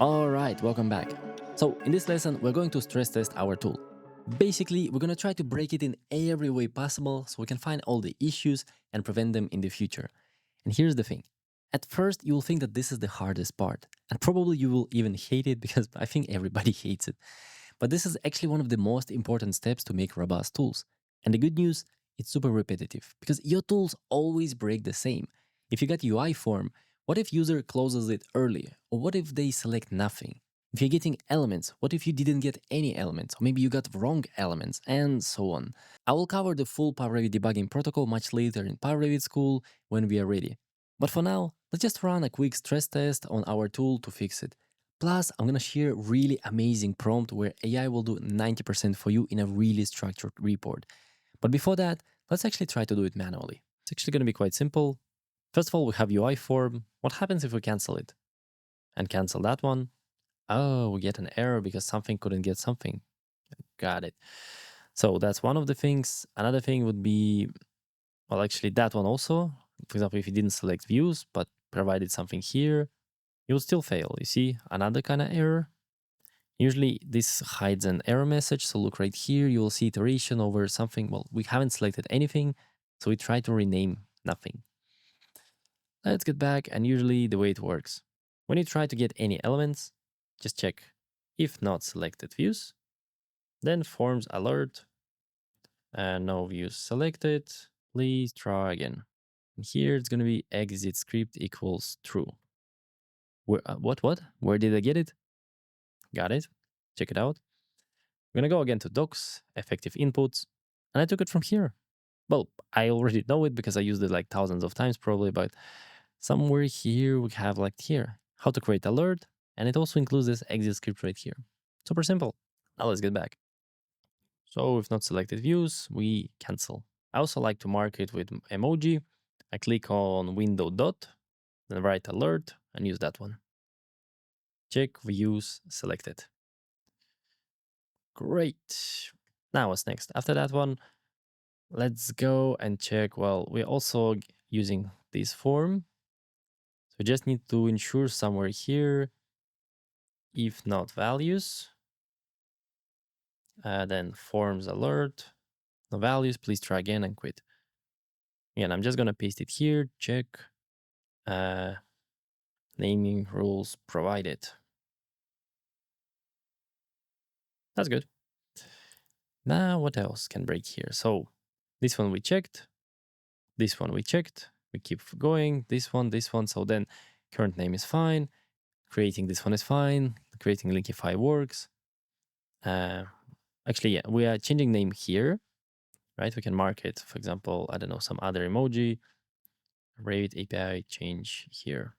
All right, welcome back. So in this lesson, we're going to stress test our tool. Basically, we're going to try to break it in every way possible so we can find all the issues and prevent them in the future. And here's the thing. At first, you will think that this is the hardest part, and probably you will even hate it because I think everybody hates it. But this is actually one of the most important steps to make robust tools. And the good news, it's super repetitive because your tools always break the same. If you got UI form, what if user closes it early? Or what if they select nothing? If you're getting elements, what if you didn't get any elements? Or maybe you got wrong elements, and so on. I will cover the full pyRevit debugging protocol much later in pyRevit school when we are ready. But for now, let's just run a quick stress test on our tool to fix it. Plus, I'm gonna share a really amazing prompt where AI will do 90% for you in a really structured report. But before that, let's actually try to do it manually. It's actually gonna be quite simple. First of all, we have UI form. What happens if we cancel it? And cancel that one. Oh, we get an error because something couldn't get something. Got it. So that's one of the things. Another thing would be, well, actually that one also. For example, if you didn't select views, but provided something here, it will still fail. You see, another kind of error. Usually this hides an error message. So look right here, you will see iteration over something. Well, we haven't selected anything. So we try to rename nothing. Let's get back, and usually the way it works. When you try to get any elements, just check if not selected views, then forms alert, and no views selected, please try again. And here it's going to be exit script equals true. What? Where did I get it? Got it. Check it out. I'm going to go again to docs, effective inputs, and I took it from here. Well, I already know it because I used it like thousands of times probably, but somewhere here we have like here, how to create alert, and it also includes this exit script right here. Super simple. Now let's get back. So if not selected views, we cancel. I also like to mark it with emoji. I click on window dot, then write alert and use that one. Check views selected. Great. Now what's next? After that one, let's go and check. Well, we're also using this form. So we just need to ensure somewhere here, if not values, then forms alert, no values, please try again and quit. Again, I'm just going to paste it here, check, naming rules provided. That's good. Now what else can break here? So this one we checked, this one we checked, we keep going, this one, so then current name is fine, creating this one is fine, creating Linkify works. Actually, yeah, we are changing name here, right? We can mark it, for example, I don't know, some other emoji, RevitAPI change here.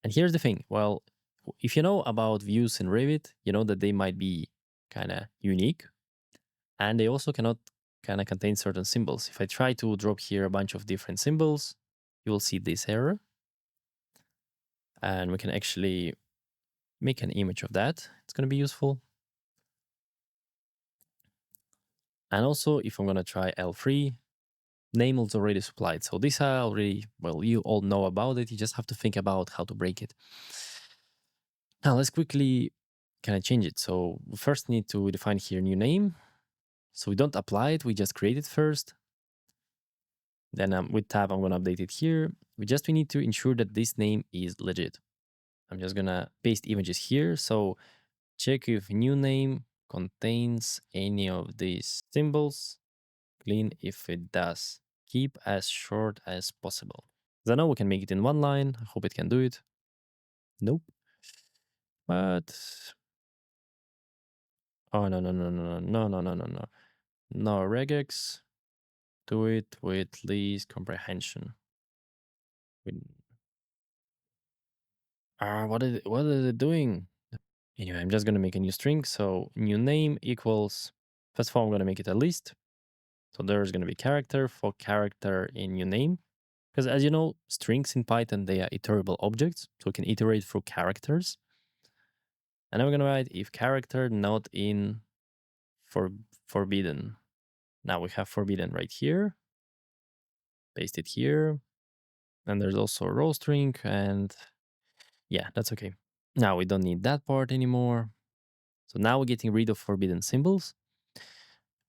And here's the thing. Well, if you know about views in Revit, you know that they might be kind of unique, and they also cannot kind of contain certain symbols. If I try to drop here a bunch of different symbols, you will see this error. And we can actually make an image of that. It's going to be useful. And also, if I'm going to try L3, name is already supplied. So this I already, well, you all know about it. You just have to think about how to break it. Now let's quickly kind of change it. So we first need to define here new name. So we don't apply it, we just create it first. Then with tab, I'm going to update it here. We need to ensure that this name is legit. I'm just going to paste images here. So check if new name contains any of these symbols. Clean if it does. Keep as short as possible. Because I know we can make it in one line. I hope it can do it. Nope. But oh no. No regex. Do it with least comprehension. What is it doing? Anyway, I'm just gonna make a new string. So new name equals, first of all, I'm gonna make it a list. So there's gonna be character for character in new name. Because as you know, strings in Python, they are iterable objects. So we can iterate through characters. And I'm gonna write if character not in forbidden. Now we have forbidden right here. Paste it here. And there's also a row string, and yeah, that's okay. Now we don't need that part anymore. So now we're getting rid of forbidden symbols.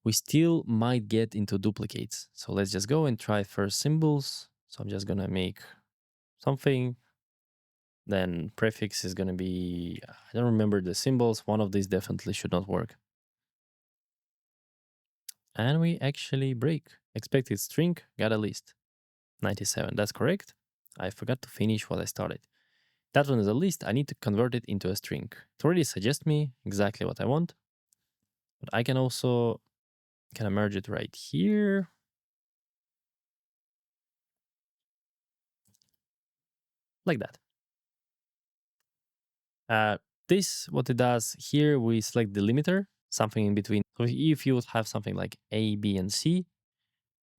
We still might get into duplicates. So let's just go and try first symbols. So I'm just gonna make something. Then prefix is gonna be, I don't remember the symbols. One of these definitely should not work. And we actually break. Expected string got a list. 97, that's correct. I forgot to finish what I started. That one is a list. I need to convert it into a string. It already suggests me exactly what I want. But I can also kind of merge it right here. Like that. This, what it does here, we select the limiter, something in between. So if you would have something like A, B, and C,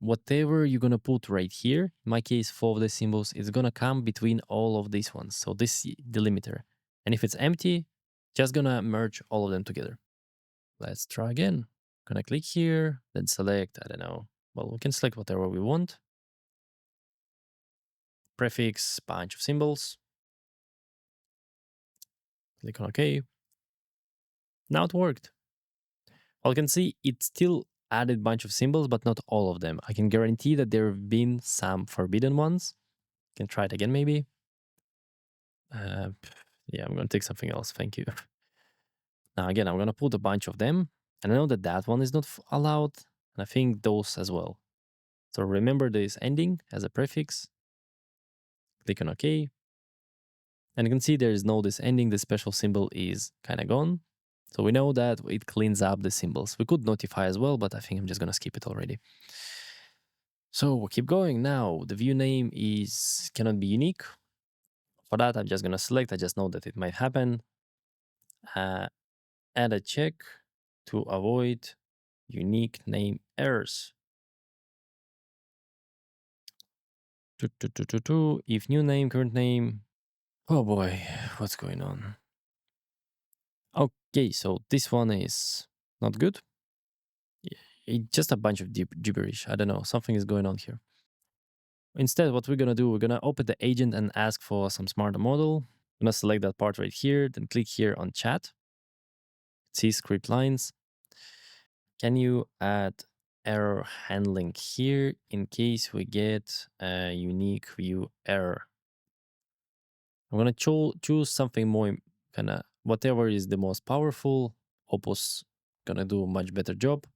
whatever you're gonna put right here, in my case, 4 of the symbols, is gonna come between all of these ones. So this is the limiter. And if it's empty, just gonna merge all of them together. Let's try again. Gonna click here, then select, I don't know. Well, we can select whatever we want. Prefix, bunch of symbols. Click on OK. Now it worked. Well, you can see it still added a bunch of symbols, but not all of them. I can guarantee that there have been some forbidden ones. Can try it again, maybe. Yeah, I'm going to take something else. Thank you. Now, again, I'm going to put a bunch of them. And I know that that one is not allowed. And I think those as well. So remember this ending as a prefix. Click on OK. And you can see there is no this ending. The special symbol is kind of gone. So we know that it cleans up the symbols. We could notify as well, but I think I'm just going to skip it already. So we'll keep going now. The view name cannot be unique. For that, I'm just going to select. I just know that it might happen. Add a check to avoid unique name errors. If new name, current name. Oh boy, what's going on? Okay, so this one is not good. It's just a bunch of gibberish. I don't know. Something is going on here. Instead, what we're going to do, we're going to open the agent and ask for some smarter model. I'm going to select that part right here, then click here on chat. See script lines. Can you add error handling here in case we get a unique view error? I'm going to choose something more kind of whatever is the most powerful. Opus going to do a much better job.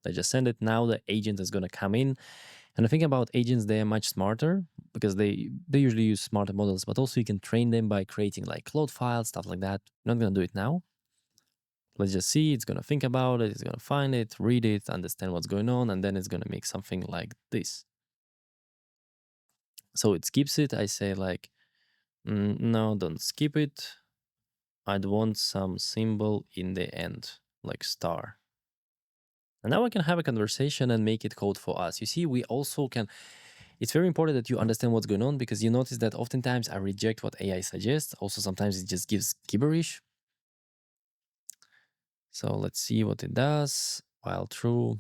I just send it. Now the agent is going to come in. And the thing about agents, they are much smarter because they usually use smarter models, but also you can train them by creating like cloud files, stuff like that. I'm not going to do it now. Let's just see. It's going to think about it. It's going to find it, read it, understand what's going on, and then it's going to make something like this. So it skips it. I say like, no, don't skip it. I'd want some symbol in the end, like star. And now I can have a conversation and make it code for us. You see, we also can... It's very important that you understand what's going on because you notice that oftentimes I reject what AI suggests. Also, sometimes it just gives gibberish. So let's see what it does. While true.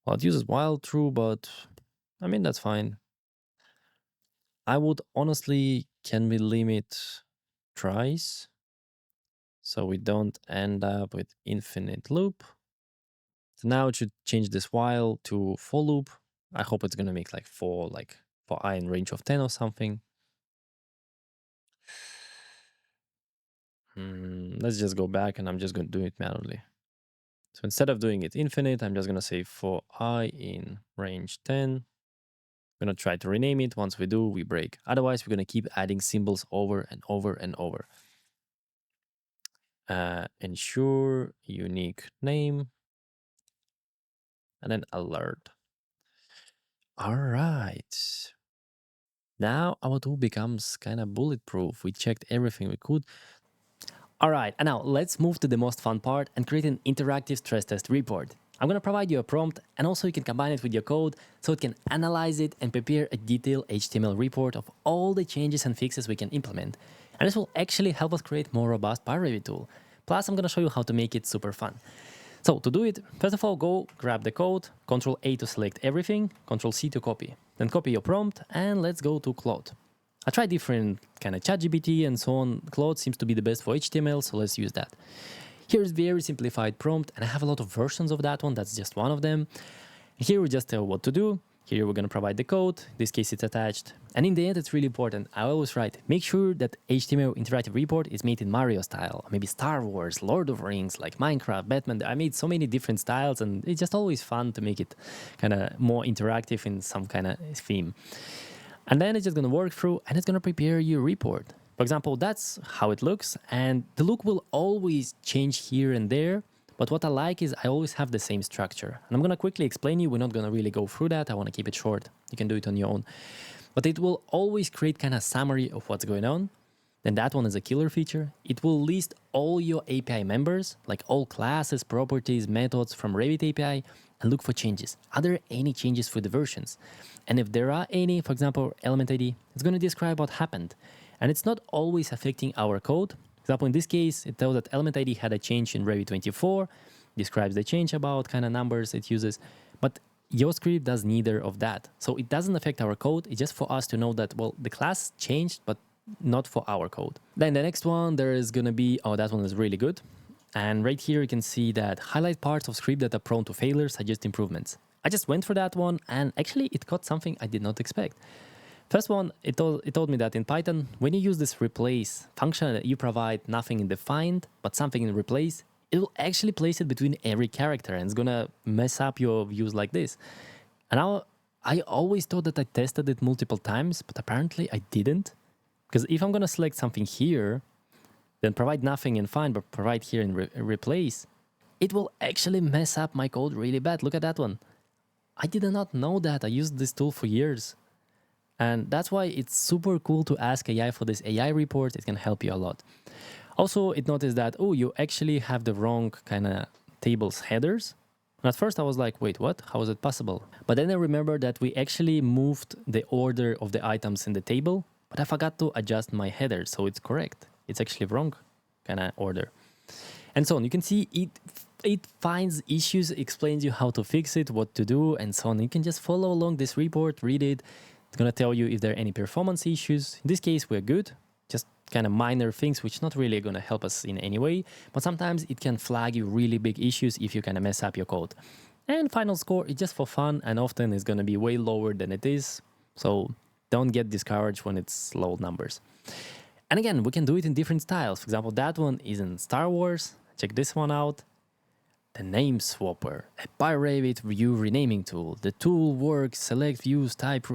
Well, it uses while true, but I mean, that's fine. I would honestly, can we limit tries so we don't end up with infinite loop? So now it should change this while to for loop. I hope it's going to make like for I in range of 10 or something. Let's just go back and I'm just going to do it manually. So instead of doing it infinite, I'm just going to say for I in range 10. I'm going to try to rename it. Once we do, we break. Otherwise, we're going to keep adding symbols over and over and over. Ensure unique name. And then alert. All right. Now our tool becomes kind of bulletproof. We checked everything we could. All right, and now let's move to the most fun part and create an interactive stress test report. I'm going to provide you a prompt and also you can combine it with your code so it can analyze it and prepare a detailed HTML report of all the changes and fixes we can implement. And this will actually help us create more robust pyRevit tool. Plus, I'm going to show you how to make it super fun. So to do it, first of all, go grab the code, Ctrl A to select everything, Ctrl C to copy. Then copy your prompt and let's go to Claude. I tried different kind of ChatGPT and so on. Claude seems to be the best for HTML, so let's use that. Here's very simplified prompt, and I have a lot of versions of that one. That's just one of them. Here we just tell what to do. Here we're going to provide the code. In this case, it's attached. And in the end, it's really important. I always write, make sure that HTML interactive report is made in Mario style, maybe Star Wars, Lord of the Rings, like Minecraft, Batman. I made so many different styles, and it's just always fun to make it kind of more interactive in some kind of theme. And then it's just going to work through, and it's going to prepare your report. For example, that's how it looks, and the look will always change here and there. But what I like is I always have the same structure. And I'm going to quickly explain you. We're not going to really go through that. I want to keep it short. You can do it on your own. But it will always create kind of summary of what's going on. Then that one is a killer feature. It will list all your API members, like all classes, properties, methods from Revit API, and look for changes. Are there any changes for the versions? And if there are any, for example, element ID, it's going to describe what happened. And it's not always affecting our code. For example, in this case, it tells that element ID had a change in Revit 24, describes the change about kind of numbers it uses, but your script does neither of that. So it doesn't affect our code. It's just for us to know that, well, the class changed, but not for our code. Then the next one, there is going to be, oh, that one is really good. And right here, you can see that highlight parts of script that are prone to failure, suggest improvements. I just went for that one, and actually it caught something I did not expect. First one, it told me that in Python, when you use this replace function, you provide nothing in the find, but something in replace, it will actually place it between every character, and it's going to mess up your views like this. And now, I always thought that I tested it multiple times, but apparently I didn't. Because if I'm going to select something here, then provide nothing in find, but provide here in replace, it will actually mess up my code really bad. Look at that one. I did not know that. I used this tool for years. And that's why it's super cool to ask AI for this AI report. It can help you a lot. Also, it noticed that, oh, you actually have the wrong kind of tables headers. And at first I was like, wait, what? How is it possible? But then I remembered that we actually moved the order of the items in the table, but I forgot to adjust my header. So it's correct. It's actually wrong kind of order. And so on. You can see it finds issues, explains you how to fix it, what to do, and so on. You can just follow along this report, read it. It's going to tell you if there are any performance issues. In this case, we're good. Just kind of minor things, which not really going to help us in any way. But sometimes it can flag you really big issues if you kind of mess up your code. And final score is just for fun, and often it's going to be way lower than it is. So don't get discouraged when it's low numbers. And again, we can do it in different styles. For example, that one is in Star Wars. Check this one out. The name swapper, a pyRevit view renaming tool. The tool works, select views, type.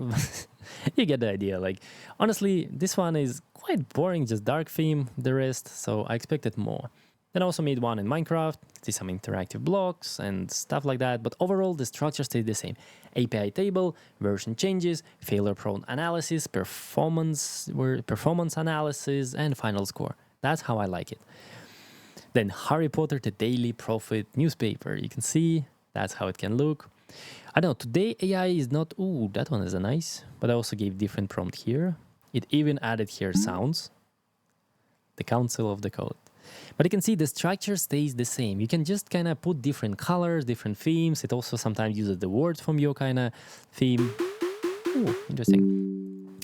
You get the idea. Like, honestly, this one is quite boring, just dark theme, the rest. So I expected more. Then I also made one in Minecraft. See some interactive blocks and stuff like that. But overall, the structure stayed the same. API table, version changes, failure-prone analysis, performance analysis, and final score. That's how I like it. Then Harry Potter, the Daily Prophet newspaper. You can see that's how it can look. I don't know, today AI is not, ooh, that one is a nice, but I also gave different prompt here. It even added here sounds, the council of the code. But you can see the structure stays the same. You can just kind of put different colors, different themes. It also sometimes uses the words from your kind of theme. Ooh, interesting.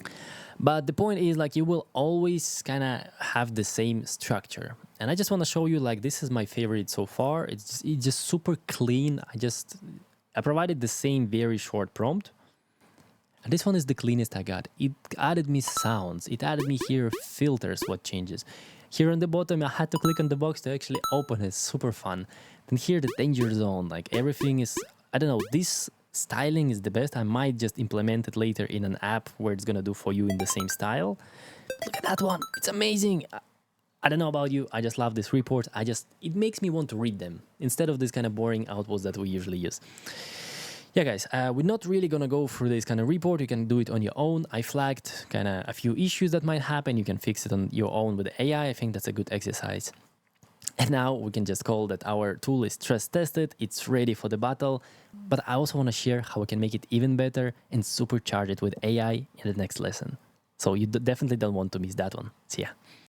But the point is, like, you will always kind of have the same structure. And I just want to show you, like, this is my favorite so far. It's just super clean. I provided the same very short prompt. And this one is the cleanest I got. It added me sounds. It added me here filters, what changes. Here on the bottom, I had to click on the box to actually open it. Super fun. Then here, the danger zone. Like, everything is, I don't know, this styling is the best. I might just implement it later in an app where it's going to do for you in the same style. Look at that one. It's amazing. I don't know about you. I just love this report. It makes me want to read them instead of this kind of boring outputs that we usually use. Yeah, guys, we're not really going to go through this kind of report. You can do it on your own. I flagged kind of a few issues that might happen. You can fix it on your own with AI. I think that's a good exercise. And now we can just call that our tool is stress tested. It's ready for the battle. But I also want to share how we can make it even better and supercharge it with AI in the next lesson. So you definitely don't want to miss that one. See ya.